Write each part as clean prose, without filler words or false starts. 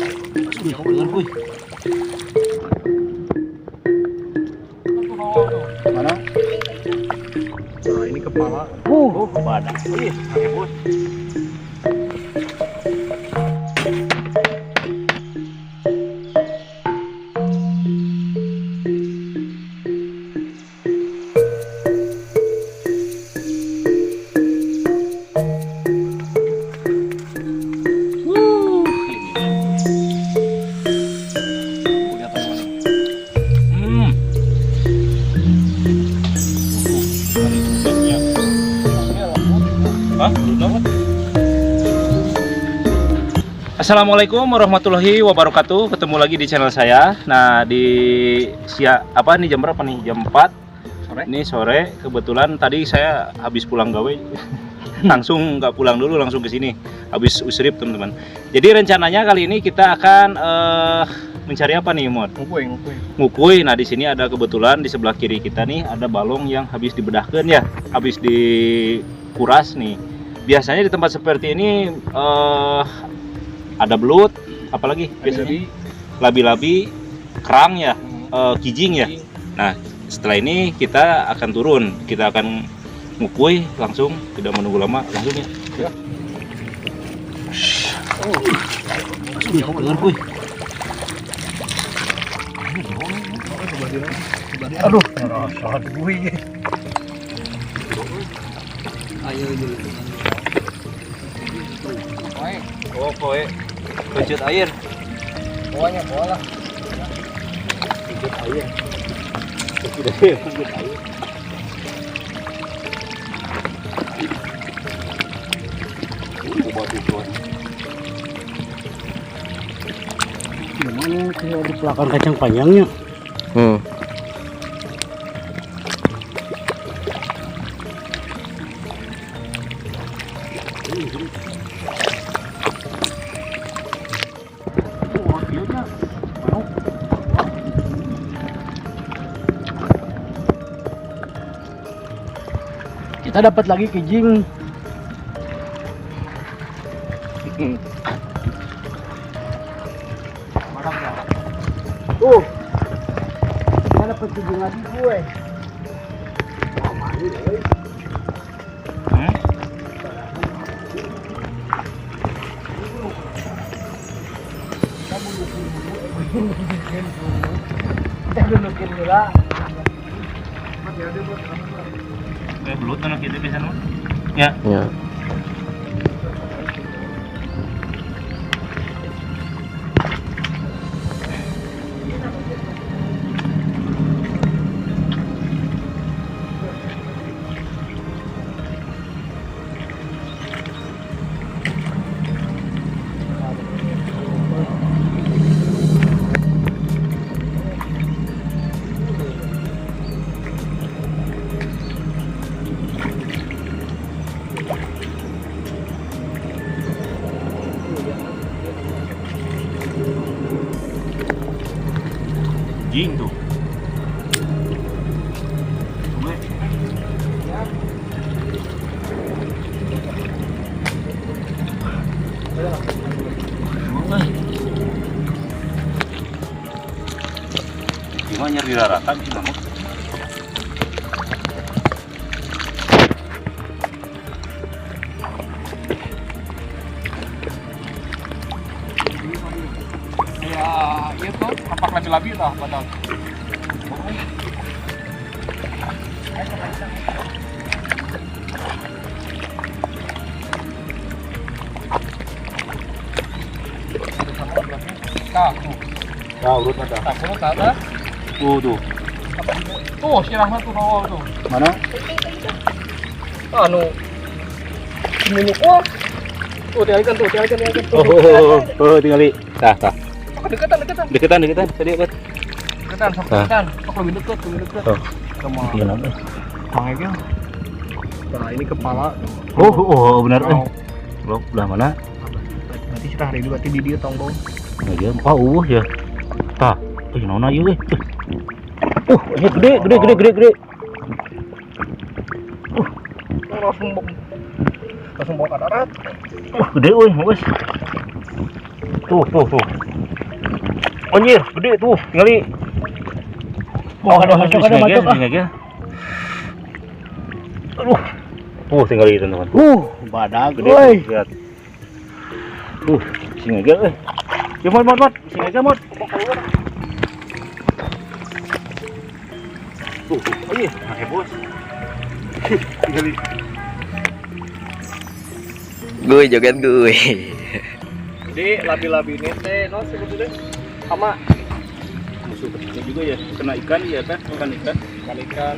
Sudah kau dengar kuy. Mana? Nah, ini kepala. Badak. Ih, bos. Assalamualaikum warahmatullahi wabarakatuh. Ketemu lagi di channel saya. Nah, apa nih, jam berapa nih? Jam 4 sore. Ini sore. Kebetulan tadi saya habis pulang gawe. Langsung nggak pulang dulu, langsung ke sini. Habis usrip, teman-teman. Jadi rencananya kali ini kita akan mencari apa nih, Mod? Ngukuy. Nah, di sini ada kebetulan di sebelah kiri kita nih ada balong yang habis dibedahkan ya, habis dikuras nih. Biasanya di tempat seperti ini ada belut, apalagi biasanya labi-labi, kerang ya, kijing ya. Nah, setelah ini kita akan turun, kita akan ngukuy langsung, tidak menunggu lama, langsung ya. Sudah kau dengar kuy. Aduh, rasa kuy. Ayo dulu. Oh, koe. Kecut air. Bawahnya bola. Kecut air. Kecut air, kecut air. Gimana kayak di belakang kacang panjangnya? Kita dapat lagi kijing. Kita dapat kijing lagi gue. Kita dudukin dulu lah. Belut kan kita biasa mah. Ya. Ya. Jing tuh. Cuma nyari raratan sih namun. Ya, itu apa labi-labi lah padahal. Urut ada. Urut ada. Tuh. Tuh, si Rahmat tuh bawa tuh. Mana? Anu. Minum wah. Tuh, tinggalkan tuh. Oh, tinggali. Tah. Deketan. Deketan. Tadi apa? Deketan. Sok lebih dekat. Oh. Sama. Iya nama. Mangnya. Nah, ini kepala. Oh, benar. Lo belah mana? Nanti serah hari berarti di dia tong dong. Nah, dia ya. Tah. Naon ieu we? Ini gede. Langsung bawa ke darat. Gede weh, wes. Tuh. Anjir, gede tuh, tinggali. Ada macam ya. Aduh. Tuh tinggali teman-teman. Badak Gede tuh, lihat. Sing aja euy. Ya mot, sing aja mot. Anjir, pakai bos. Tinggali. Gue joget gue. Jadi labi-labi ini teh no sebetulnya sama Musuh kecil juga ya, kena ikan ya kan, makan ikan. ikan.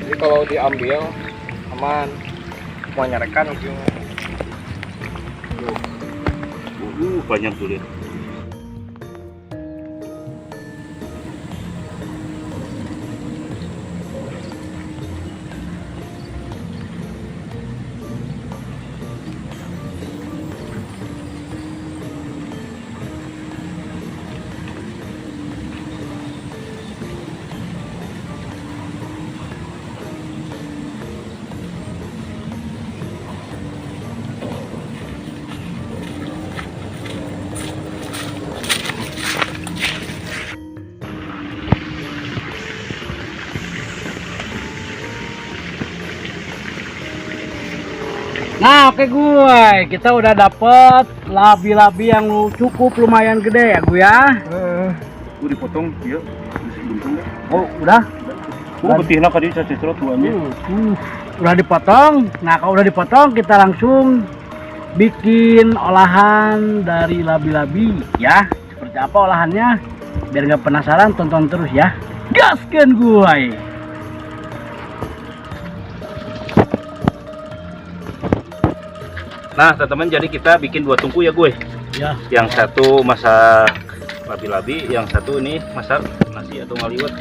Jadi kalau diambil aman. Mau nyarekan gitu. Banyak tuh lihat. Nah, oke gue, kita udah dapet labi-labi yang cukup lumayan gede ya gue ya. Dipotong dia, buntung deh. Oh, udah? Betihna kadi cacetro tuanya. Udah dipotong. Nah, kalau udah dipotong kita langsung bikin olahan dari labi-labi ya. Seperti apa olahannya? Biar nggak penasaran, tonton terus ya. Gaskan gue. Nah teman-teman, jadi kita bikin 2 tungku ya gue. Ya. Yang satu masak labi-labi, yang satu ini masak nasi atau ngaliwet.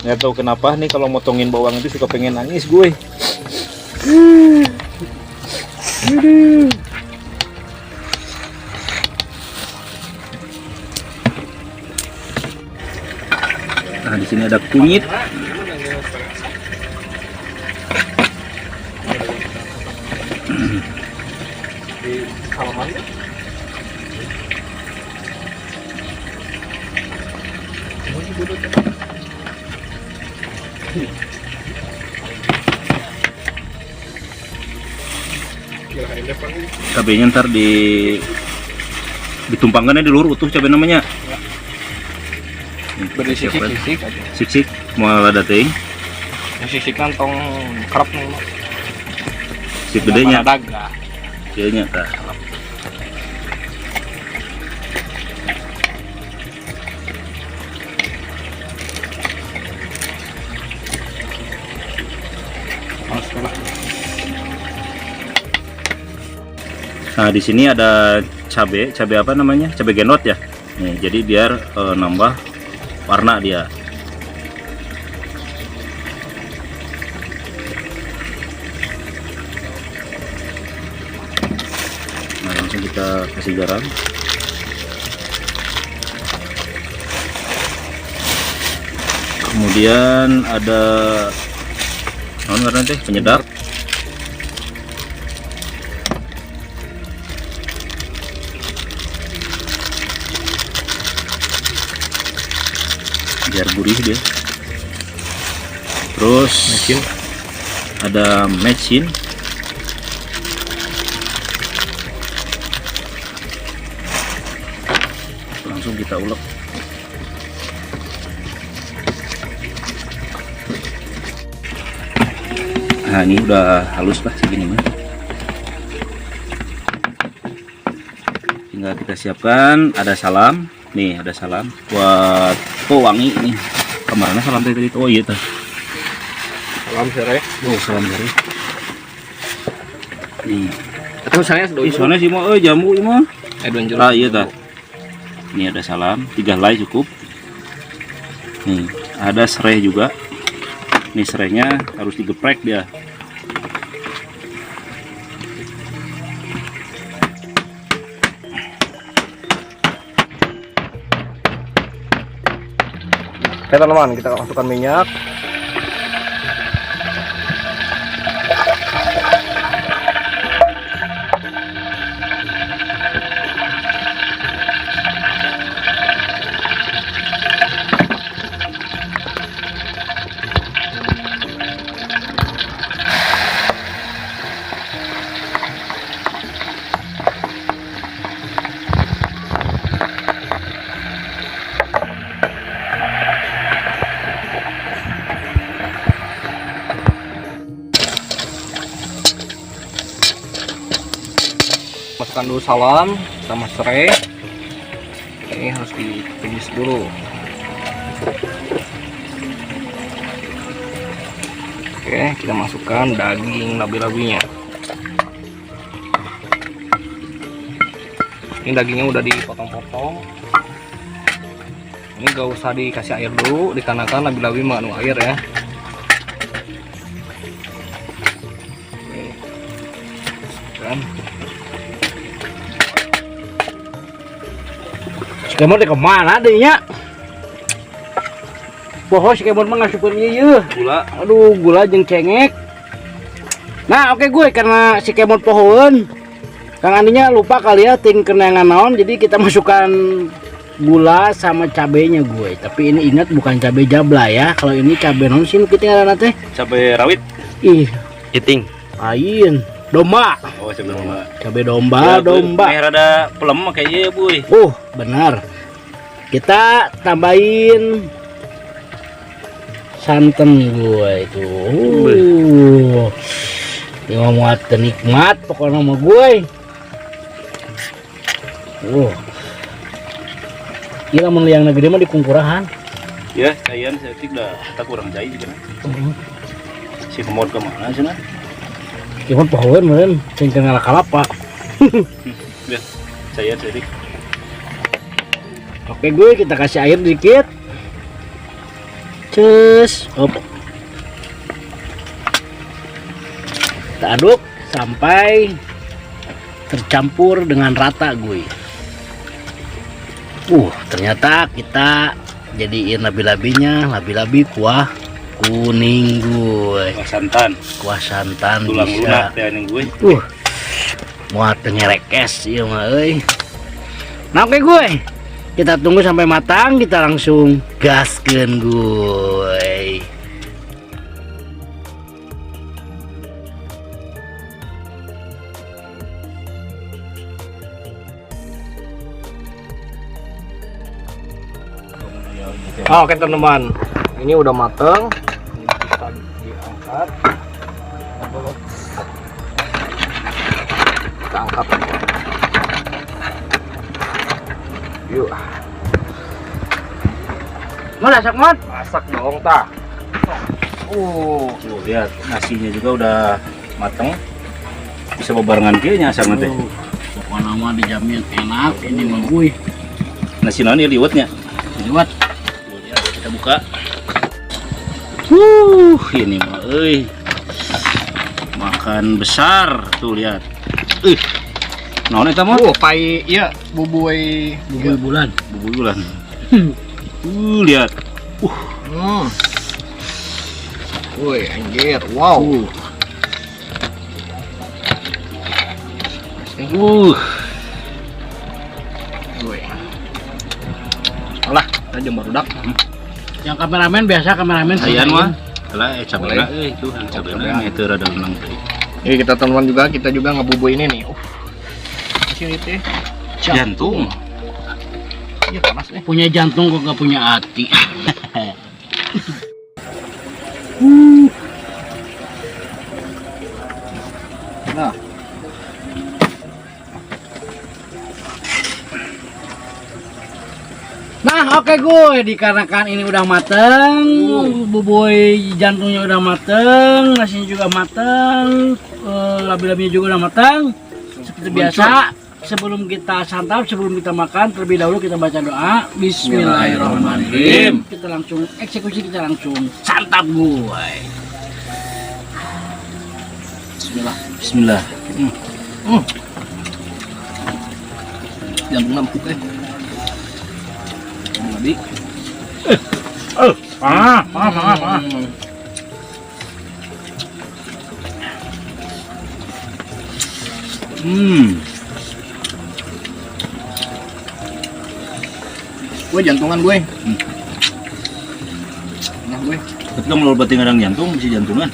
Nggak tahu kenapa nih kalau motongin bawang itu suka pengen nangis gue. Nah, di sini ada kunyit. Cabenya ntar ditumpangkannya di luar utuh cabai namanya. Beri sisik-sisik aja. Sik mau lada teuing. Sisik kantong kerap nih. Sik gedenya. Daga. Gedenya tah. Nah, di sini ada cabai apa namanya? Cabai genot ya. Nih, jadi biar nambah warna dia. Nah, langsung kita kasih garam. Kemudian ada penyedap. Biar gurih dia. Terus ada mecin. Langsung kita ulek. Nah, ini udah halus lah segini mah. Tinggal kita siapkan. Ada salam. Nih, ada salam buat wangi nih. Kemarinnya salam tadi. Oh iya tuh. Salam sore. Oh, salam sore. Nih. Atau misalnya Soalnya sih mau jamu ini mah. Ah, iya tuh. Ini ada salam, 3 helai cukup. Nih, ada serai juga. Ini serainya harus digeprek dia. Oke teman-teman, kita masukkan minyak. Masukkan dulu salam sama serai. Ini harus ditumis dulu. Oke, kita masukkan daging labi-labinya. Ini dagingnya udah dipotong-potong. Ini gak usah dikasih air dulu, dikarenakan labi-labi mengandung air ya. Oke. Masukkan. Kemot kemana adanya? Bohong si kemot mah ngasupin ieu. Gula. Aduh, gula jeung cengek. Nah, oke gue karena si kemot pohon. Kang Andinya lupa kali ya ting kenangan naon, jadi kita masukkan gula sama cabenya gue. Tapi ini ingat bukan cabai jabla ya. Kalau ini cabai naon sih kita ngaranna teh? Cabai rawit. Ih, Iting. lain. Domba. Oh, cabai domba. Cabai domba, Ya, domba. Ini rada pelem kayaknya ya, Boy. Benar. Kita tambahin santan gue itu. Ini ngomong nikmat pokoknya sama gue. Gila meliang negeri mah di kungkurahan. Ya, cayan saya tidak kita kurang jahit juga. Si kemod kemana sih nah? Cuman pohon meren cengkeng ala kalapa. Ya, cayan sedikit. Oke gue, kita kasih air dikit. Cus, op. Kita aduk sampai tercampur dengan rata gue. Ternyata kita jadiin labi-labinya, labi-labi kuah kuning gue. Kuah santan. Tulang bisa. lunak Teh ning gue. Muat ngerekes ieu mah euy. Nah oke gue. Kita tunggu sampai matang, kita langsung gaskeun gue. Oke teman-teman, ini udah mateng. Ini bisa diangkat. Kita angkat. Yuk. Mana masak mat? Masak dong tah. Tuh, lihat nasinya juga udah mateng. Bisa bebarengan kayaknya asal nanti. Pokoknya mah dijamin enak ini mah gue. Nasi naon ieu liwetnya. Liwat. Tuh, lihat, kita buka. Ini mah euy. Makan besar. Tuh lihat. Naon eta mah? Pai iya bubui Bulan. Bubur bulan. Lihat. Woi, anjir. Wow. Woi. Alah, kita jemur udak. Yang kameramen biasa kameramen Ayan mah. Lah cabena itu cabena itu rada lenang teh. Ini kita teman juga, kita juga ngebubui ini nih. Ini teh Jantung. Iya panas nih. punya jantung kok gak punya hati. Nah, Nah oke gue, dikarenakan ini udah mateng, bubui jantungnya udah mateng, nasinya juga mateng, labi-labinya juga udah mateng. Seperti biasa, sebelum kita santap, sebelum kita makan, terlebih dahulu kita baca doa. Bismillahirrahmanirrahim. Kita kita langsung eksekusi, kita langsung santap gue. Bismillah. Bismillah. Jantung empuk Nabi. Panas. Gue jantungan gue. Nah gue. Ketika melobati ngadang jantung, bisa jantungan.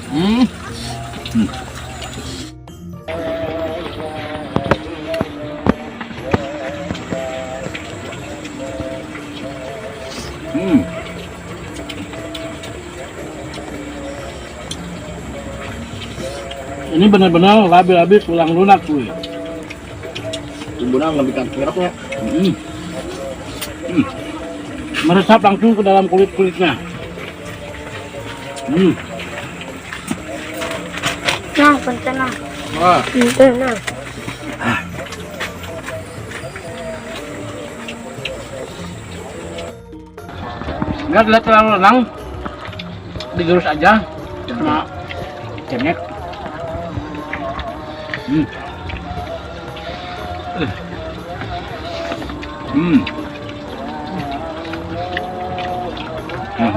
Ini benar-benar labil-labil tulang lunak gue. Tubuhnya lebih kerapnya. Meresap langsung ke dalam kulit-kulitnya. Nah, punten nah. Wah. Punten nah. Biar tidak terlalu lenang, digerus aja sama cengek.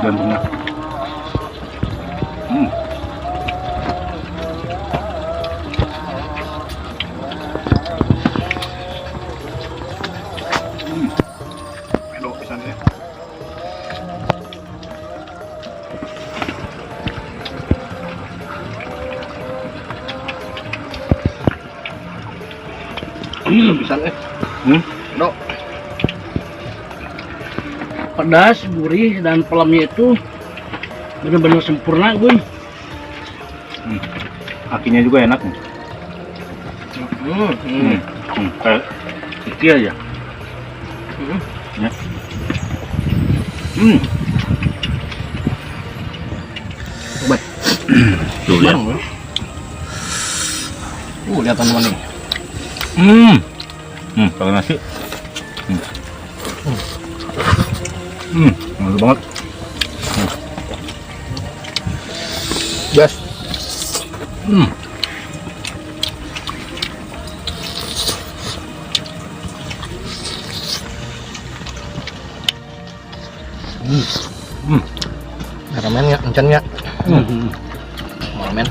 Jantungnya. Aduh, pisan ya. Pisan Aduh. Pedas, gurih, dan pelemnya itu benar-benar sempurna gue. Kakinya juga enak nih. Kayak iki aja. Ya. Obat. Tuh ya. Lihat teman nih. Pakai nasi. Mantap banget. Gas. Ramen ya, encan ya. Ramen.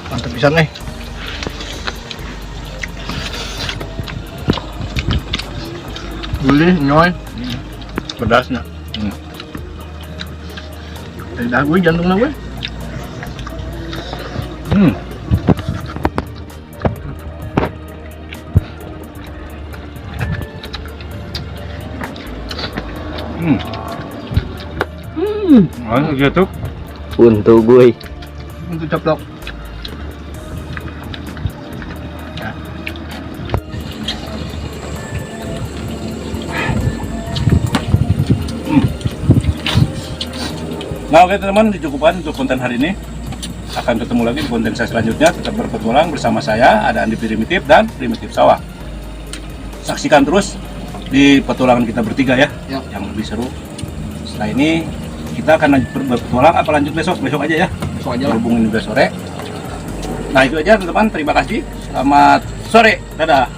Mantap pisan nih. Gulih, nyoy. Pedasnya. Lidah gue, jantungnya gue. Gitu. Untuk gue. Untuk ceplok. Nah oke teman-teman, dicukupkan untuk konten hari ini. Akan ketemu lagi di konten saya selanjutnya. Tetap berpetualang bersama saya, ada Andi Primitif dan Primitif Sawah. Saksikan terus di petualangan kita bertiga ya, yang lebih seru. Setelah ini kita akan lanjut berpetualang, apa lanjut besok aja ya. Besok aja lah. Hubungin juga sore. Nah itu aja teman-teman, terima kasih. Selamat sore, dadah.